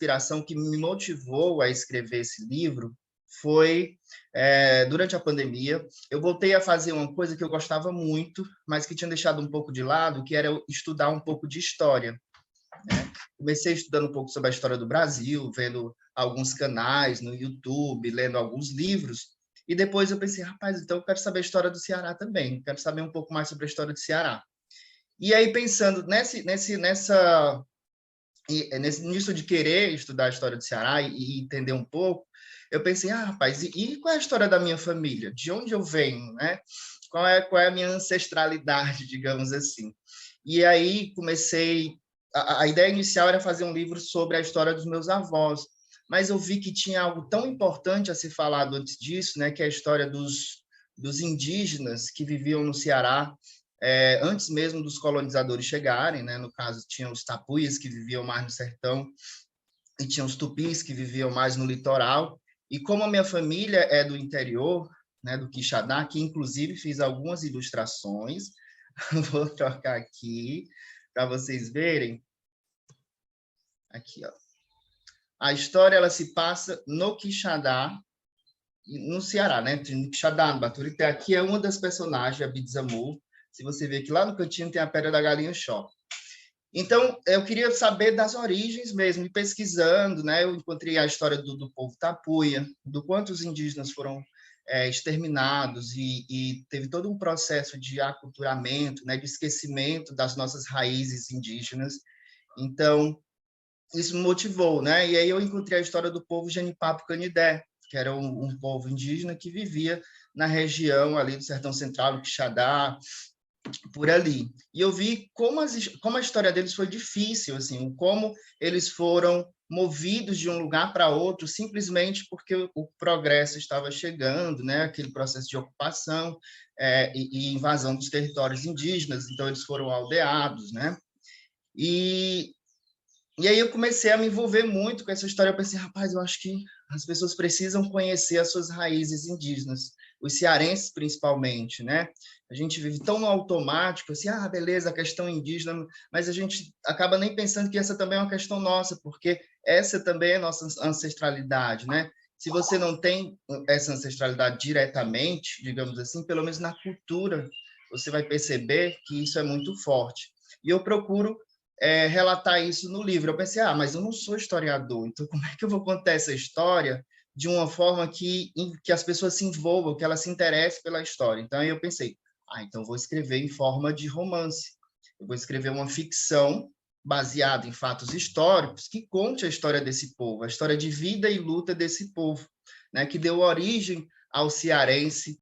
inspiração que me motivou a escrever esse livro foi, durante a pandemia, eu voltei a fazer uma coisa que eu gostava muito, mas que tinha deixado um pouco de lado, que era estudar um pouco de história. Comecei estudando um pouco sobre a história do Brasil, vendo alguns canais no YouTube, lendo alguns livros, e depois eu pensei, rapaz, então eu quero saber a história do Ceará também, quero saber um pouco mais sobre a história do Ceará. E aí, pensando nisso de querer estudar a história do Ceará e entender um pouco, eu pensei, rapaz, e qual é a história da minha família? De onde eu venho, né? Qual é a minha ancestralidade, digamos assim? E aí comecei... A ideia inicial era fazer um livro sobre a história dos meus avós, mas eu vi que tinha algo tão importante a ser falado antes disso, né? Que é a história dos indígenas que viviam no Ceará, antes mesmo dos colonizadores chegarem, né? No caso, tinha os tapuias, que viviam mais no sertão, e tinha os tupis, que viviam mais no litoral. E como a minha família é do interior, né, do Quixadá, que inclusive fiz algumas ilustrações, vou trocar aqui para vocês verem. Aqui, ó. A história ela se passa no Quixadá, no Ceará, né? No Quixadá, no Baturité. Aqui é uma das personagens, a Bidzamu. Se você ver que lá no cantinho tem a Pedra da Galinha Xó. Então, eu queria saber das origens mesmo, e pesquisando, né? Eu encontrei a história do povo tapuia, do quanto os indígenas foram exterminados, e teve todo um processo de aculturamento, né? De esquecimento das nossas raízes indígenas. Então, isso me motivou, né? E aí eu encontrei a história do povo Genipapo Canidé, que era um povo indígena que vivia na região ali do Sertão Central, do Quixadá, por ali. E eu vi como a história deles foi difícil, assim, como eles foram movidos de um lugar para outro simplesmente porque o progresso estava chegando, né? Aquele processo de ocupação e invasão dos territórios indígenas, então eles foram aldeados, né? E e aí eu comecei a me envolver muito com essa história. Eu pensei, rapaz, eu acho que as pessoas precisam conhecer as suas raízes indígenas, os cearenses principalmente, né? A gente vive tão no automático, assim, beleza, a questão indígena, mas a gente acaba nem pensando que essa também é uma questão nossa, porque essa também é nossa ancestralidade, né? Se você não tem essa ancestralidade diretamente, digamos assim, pelo menos na cultura, você vai perceber que isso é muito forte. E eu procuro relatar isso no livro. Eu pensei, mas eu não sou historiador, então como é que eu vou contar essa história de uma forma que as pessoas se envolvam, que elas se interessem pela história? Então, aí eu pensei, então vou escrever em forma de romance. Eu vou escrever uma ficção baseada em fatos históricos que conte a história desse povo, a história de vida e luta desse povo, né, que deu origem ao cearense